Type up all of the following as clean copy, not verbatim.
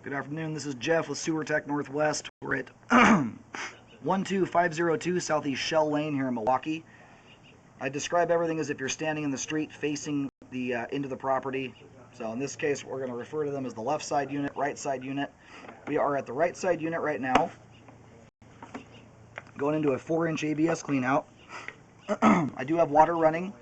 Good afternoon. This is Jeff with Sewer Tech Northwest. We're at 12502 Southeast Shell Lane here in Milwaukee. I describe everything as if you're standing in the street facing the into the property. So in this case, we're going to refer to them as the left side unit, right side unit. We are at the right side unit right now, going into a 4-inch ABS cleanout. I do have water running,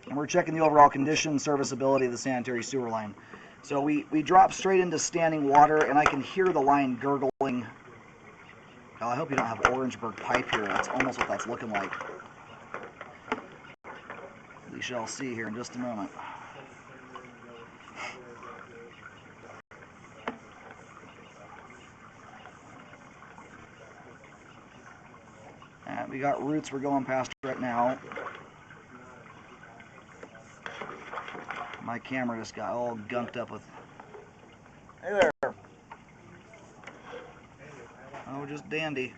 and we're checking the overall condition, serviceability of the sanitary sewer line. So we drop straight into standing water, and I can hear the line gurgling. Oh, I hope you don't have Orangeburg pipe here. That's almost what that's looking like. We shall see here in just a moment. We got roots we're going past right now. My camera just got all gunked up with... Hey there. Oh, just dandy.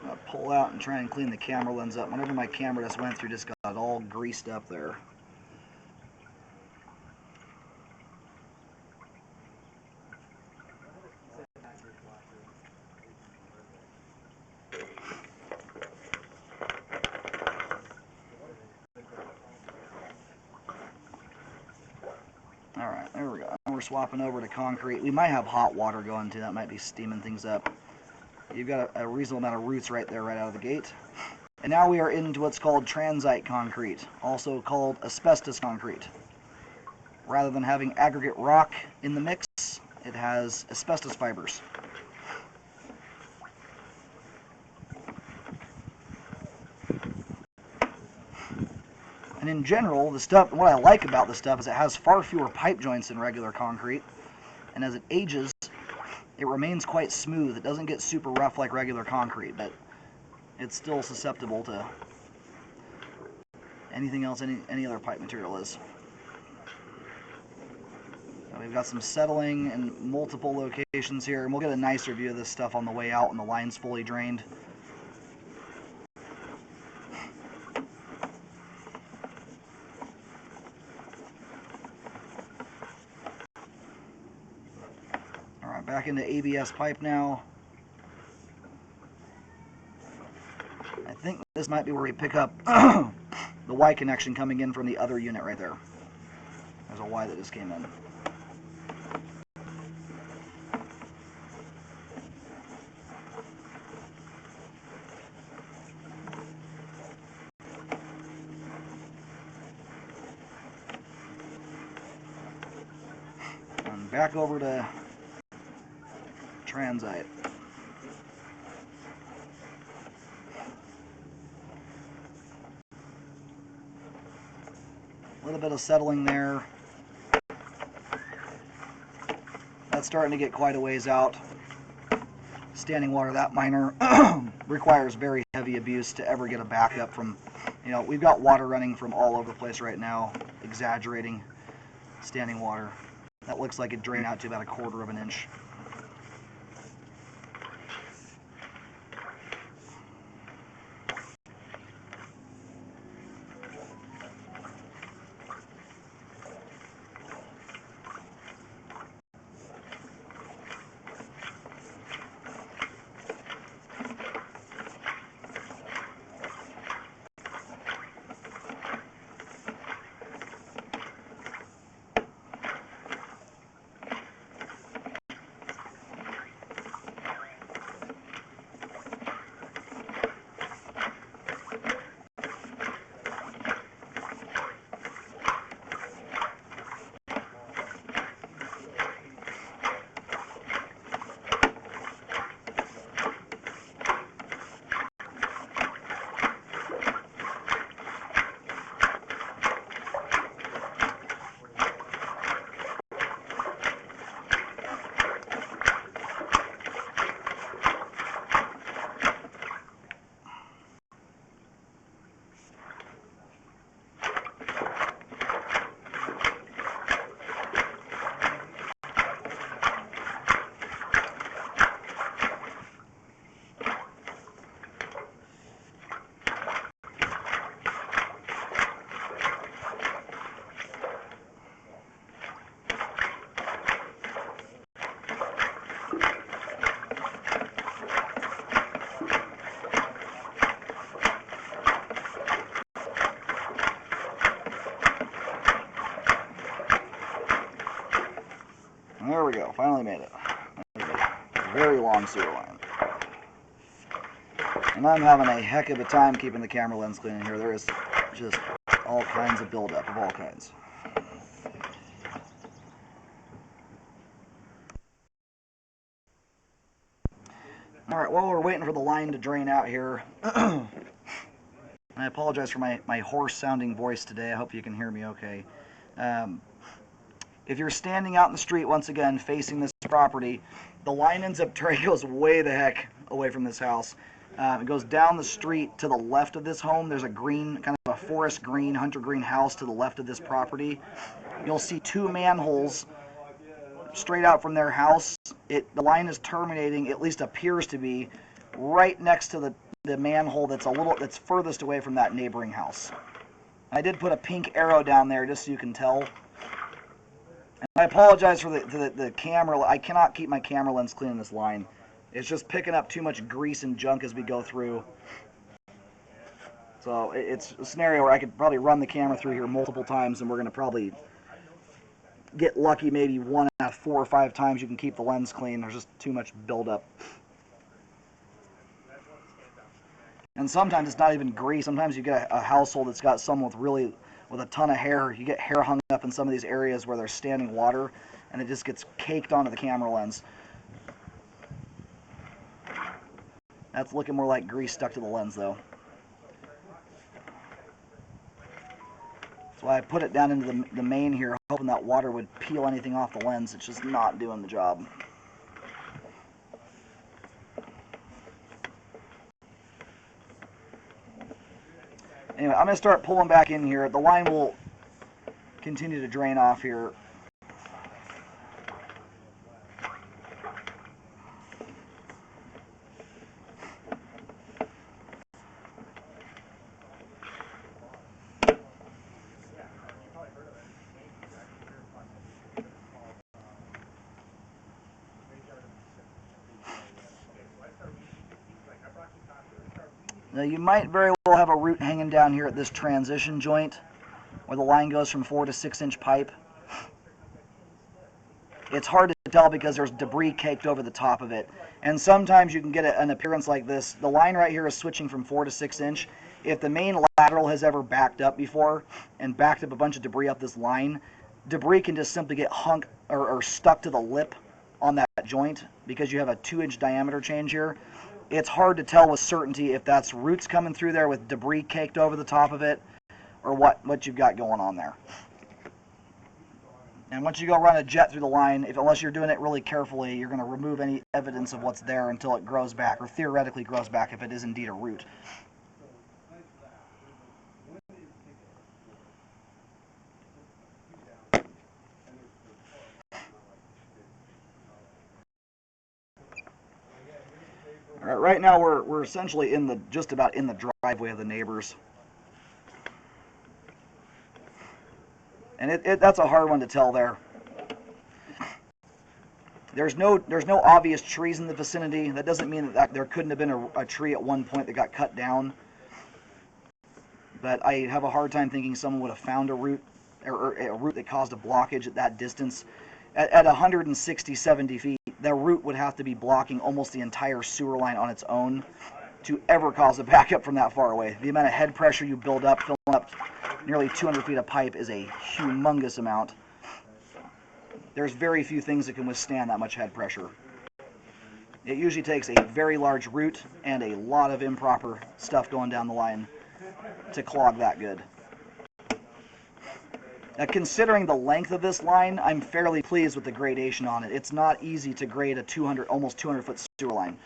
I'll pull out and try and clean the camera lens up. Whenever my camera just went through, just got all greased up there. Alright, there we go. We're swapping over to concrete. We might have hot water going too. That might be steaming things up. You've got a reasonable amount of roots right there, right out of the gate. And now we are into what's called transite concrete, also called asbestos concrete. Rather than having aggregate rock in the mix, it has asbestos fibers. And in general, the stuff, what I like about this stuff is it has far fewer pipe joints than regular concrete. And as it ages, it remains quite smooth. It doesn't get super rough like regular concrete, but it's still susceptible to anything else any other pipe material is. So we've got some settling in multiple locations here, and we'll get a nicer view of this stuff on the way out when the line's fully drained. Alright, back into ABS pipe now. I think this might be where we pick up the Y connection coming in from the other unit right there. There's a Y that just came in. And back over to transite. A little bit of settling there. That's starting to get quite a ways out. Standing water that minor requires very heavy abuse to ever get a backup from, we've got water running from all over the place right now, exaggerating standing water. That looks like it drained out to about 1/4 of an inch. very long sewer line. And I'm having a heck of a time keeping the camera lens clean in here. There is just all kinds of buildup of all kinds. Alright, while we're waiting for the line to drain out here, I apologize for my hoarse sounding voice today. I hope you can hear me okay. If you're standing out in the street, once again, facing this property, the line ends up turning, goes way the heck away from this house. It goes down the street to the left of this home. There's a green, kind of a forest green, hunter green house to the left of this property. You'll see two manholes straight out from their house. The line is terminating, at least appears to be, right next to the manhole that's furthest away from that neighboring house. I did put a pink arrow down there just so you can tell. And I apologize for the camera. I cannot keep my camera lens clean in this line. It's just picking up too much grease and junk as we go through. So it's a scenario where I could probably run the camera through here multiple times, and we're going to probably get lucky maybe 1 out of 4 or 5 times you can keep the lens clean. There's just too much buildup. And sometimes it's not even grease. Sometimes you get a household that's got someone with a ton of hair. You get hair hung up in some of these areas where there's standing water, and it just gets caked onto the camera lens. That's looking more like grease stuck to the lens, though. So I put it down into the main here, hoping that water would peel anything off the lens. It's just not doing the job. Anyway, I'm going to start pulling back in here. The line will continue to drain off here. Now you might very well have a root hanging down here at this transition joint where the line goes from 4 to 6 inch pipe. It's hard to tell because there's debris caked over the top of it. And sometimes you can get an appearance like this. The line right here is switching from 4 to 6 inch. If the main lateral has ever backed up before and backed up a bunch of debris up this line, debris can just simply get hung or stuck to the lip on that joint because you have a 2-inch diameter change here. It's hard to tell with certainty if that's roots coming through there with debris caked over the top of it or what you've got going on there. And once you go run a jet through the line, unless you're doing it really carefully, you're going to remove any evidence of what's there until it grows back, or theoretically grows back if it is indeed a root. All right, right now we're essentially just about in the driveway of the neighbors. And that's a hard one to tell there. There's no obvious trees in the vicinity. That doesn't mean that there couldn't have been a tree at one point that got cut down. But I have a hard time thinking someone would have found a root, or a root that caused a blockage at that distance. At 160, 70 feet, the root would have to be blocking almost the entire sewer line on its own to ever cause a backup from that far away. The amount of head pressure you build up, filling up nearly 200 feet of pipe is a humongous amount. There's very few things that can withstand that much head pressure. It usually takes a very large root and a lot of improper stuff going down the line to clog that good. Now, considering the length of this line, I'm fairly pleased with the gradation on it. It's not easy to grade a almost 200-foot sewer line,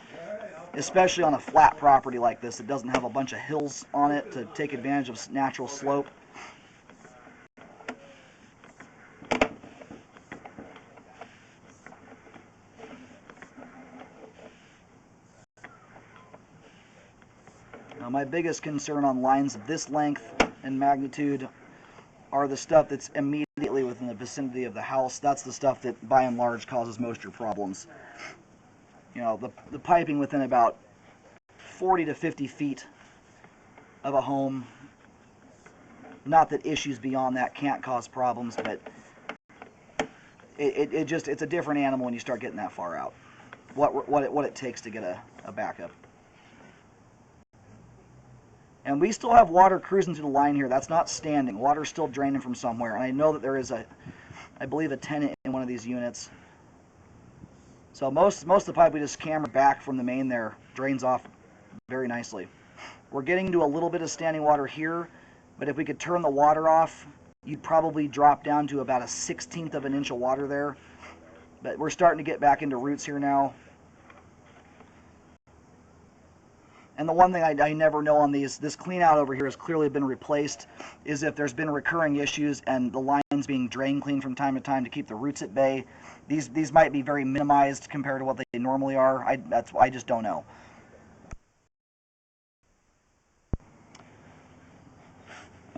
especially on a flat property like this that doesn't have a bunch of hills on it to take advantage of natural slope. Now, my biggest concern on lines of this length and magnitude are the stuff that's immediately within the vicinity of the house. That's the stuff that, by and large, causes most of your problems. You know, the piping within about 40 to 50 feet of a home. Not that issues beyond that can't cause problems, but it's a different animal when you start getting that far out. what it takes to get a backup. And we still have water cruising through the line here. That's not standing. Water's still draining from somewhere. And I know that there is I believe a tenant in one of these units. So most of the pipe we just camera back from the main there drains off very nicely. We're getting to a little bit of standing water here, but if we could turn the water off, you'd probably drop down to about a 1/16 of an inch of water there. But we're starting to get back into roots here now. And the one thing I never know on this clean out over here has clearly been replaced, is if there's been recurring issues and the line's being drain cleaned from time to time to keep the roots at bay. These might be very minimized compared to what they normally are. I just don't know.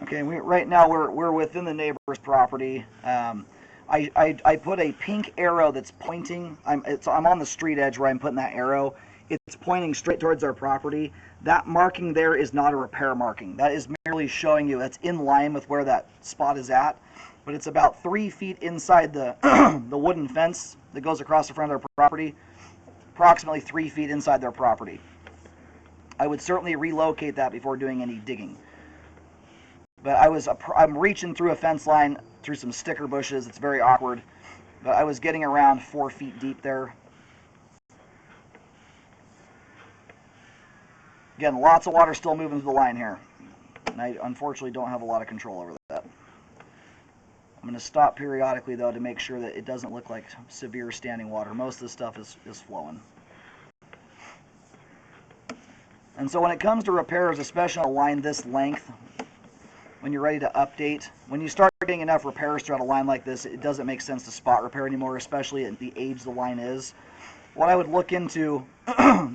Okay, right now we're within the neighbor's property. I put a pink arrow that's pointing. I'm on the street edge where I'm putting that arrow. It's pointing straight towards our property. That marking there is not a repair marking. That is merely showing you that's in line with where that spot is at. But it's about 3 feet inside the the wooden fence that goes across the front of their property. Approximately 3 feet inside their property. I would certainly relocate that before doing any digging. But I'm reaching through a fence line through some sticker bushes. It's very awkward. But I was getting around 4 feet deep there. Again, lots of water still moving through the line here. And I unfortunately don't have a lot of control over that. I'm going to stop periodically, though, to make sure that it doesn't look like severe standing water. Most of the stuff is flowing. And so when it comes to repairs, especially on a line this length, when you're ready to update, when you start getting enough repairs throughout a line like this, it doesn't make sense to spot repair anymore, especially at the age the line is. What I would look into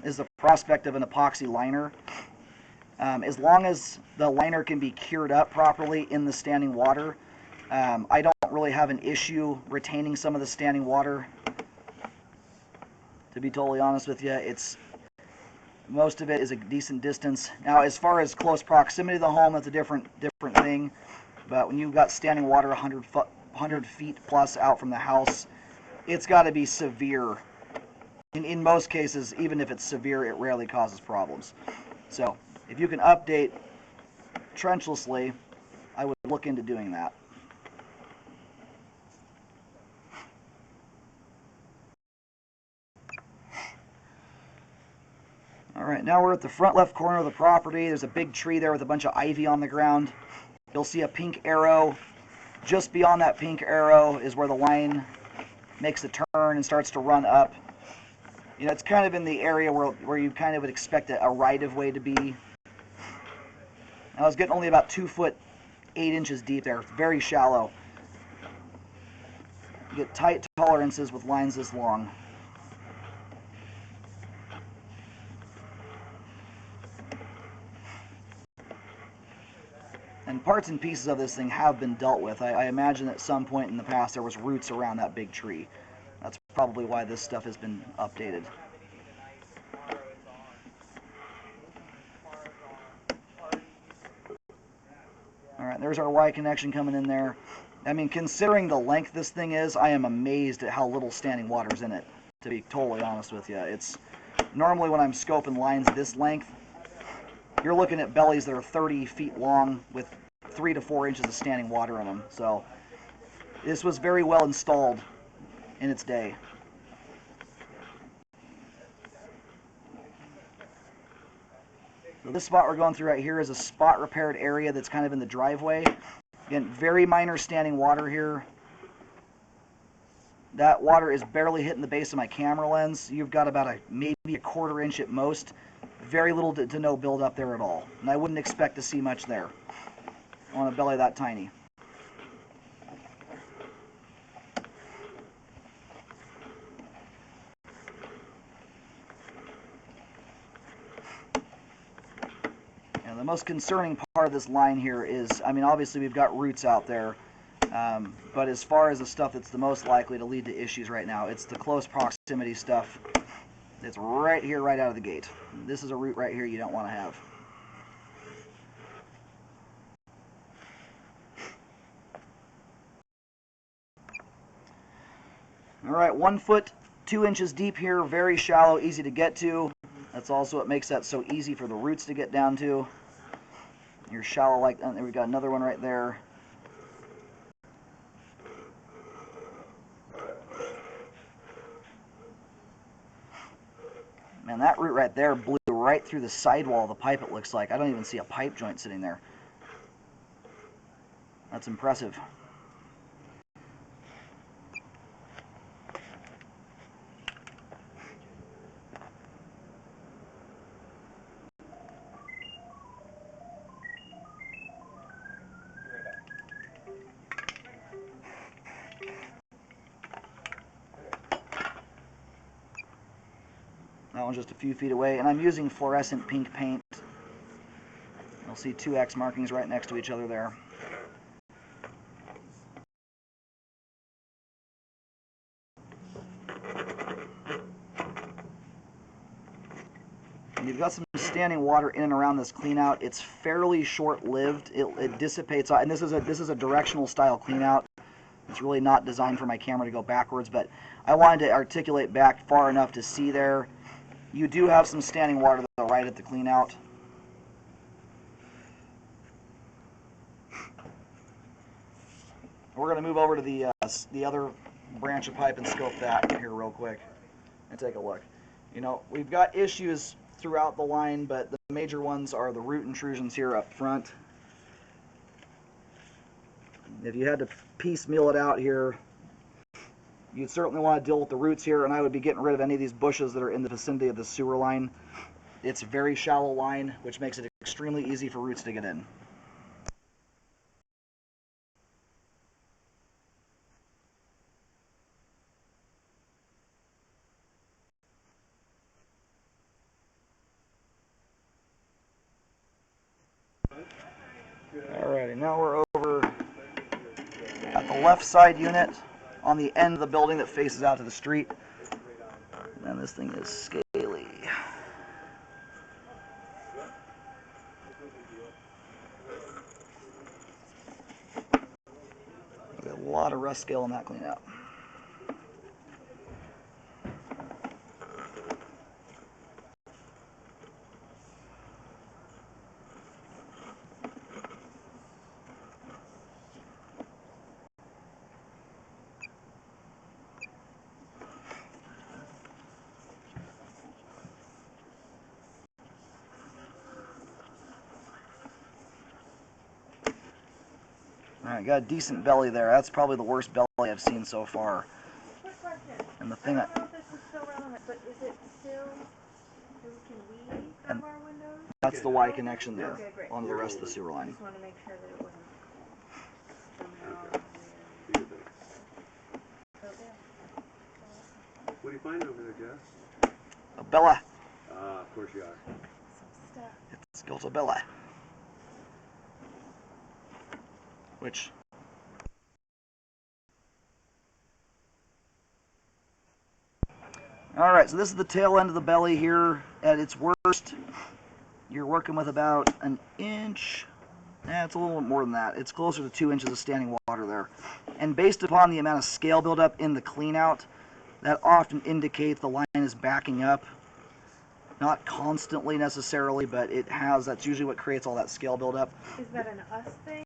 is the prospect of an epoxy liner. As long as the liner can be cured up properly in the standing water, I don't really have an issue retaining some of the standing water. To be totally honest with you, most of it is a decent distance. Now, as far as close proximity to the home, that's a different thing. But when you've got standing water 100 feet plus out from the house, it's got to be severe. In most cases, even if it's severe, it rarely causes problems. So, if you can update trenchlessly, I would look into doing that. Alright, now we're at the front left corner of the property. There's a big tree there with a bunch of ivy on the ground. You'll see a pink arrow. Just beyond that pink arrow is where the line makes the turn and starts to run up. You know, it's kind of in the area where you kind of would expect a right-of-way to be. I was getting only about 2 foot 8 inches deep there. It's very shallow. You get tight tolerances with lines this long. And parts and pieces of this thing have been dealt with. I imagine at some point in the past there was roots around that big tree. That's probably why this stuff has been updated. Alright, there's our Y connection coming in there. I mean, considering the length this thing is, I am amazed at how little standing water's in it, to be totally honest with you. It's normally when I'm scoping lines this length, you're looking at bellies that are 30 feet long with 3 to 4 inches of standing water in them. So this was very well installed in its day. So this spot we're going through right here is a spot repaired area that's kind of in the driveway. Again, very minor standing water here. That water is barely hitting the base of my camera lens. You've got about maybe a 1/4 inch at most. Very little to no build up there at all. And I wouldn't expect to see much there on a belly that tiny. And the most concerning part of this line here is, I mean, obviously we've got roots out there, but as far as the stuff that's the most likely to lead to issues right now, it's the close proximity stuff. It's right here, right out of the gate. This is a root right here you don't want to have. All right, 1 foot 2 inches deep here, very shallow, easy to get to. That's also what makes that so easy for the roots to get down to. You're shallow like that. There we got another one right there. Man, that root right there blew right through the sidewall of the pipe, it looks like. I don't even see a pipe joint sitting there. That's impressive. That one's just a few feet away, and I'm using fluorescent pink paint. You'll see 2 X markings right next to each other there. And you've got some standing water in and around this clean out. It's fairly short-lived. It dissipates, and this is a directional style clean out. It's really not designed for my camera to go backwards, but I wanted to articulate back far enough to see there. You do have some standing water though right at the clean out. We're going to move over to the other branch of pipe and scope that here real quick and take a look. You know, we've got issues throughout the line, but the major ones are the root intrusions here up front. If you had to piecemeal it out here, you'd certainly want to deal with the roots here, and I would be getting rid of any of these bushes that are in the vicinity of the sewer line. It's a very shallow line, which makes it extremely easy for roots to get in. Alrighty, now we're over at the left side unit on the end of the building that faces out to the street. And this thing is scaly. There's a lot of rust scale in that cleanout. Alright, got a decent belly there. That's probably the worst belly I've seen so far. Quick question. And the thing I don't know if this is still relevant, but is it still so we can leave from our windows? That's the Y connection there, Okay, great. onto the rest of the sewer I line. just want to make sure that it wasn't somehow What do you find over there, Jeff? A Bella. Of course you are. some stuff. It's Gilta Bella. Which... Alright, so this is the tail end of the belly here. At its worst, you're working with about an inch. It's a little bit more than that. It's closer to 2 inches of standing water there. And based upon the amount of scale buildup in the cleanout, that often indicates the line is backing up. Not constantly necessarily, but it has. That's usually what creates all that scale buildup. Is that an us thing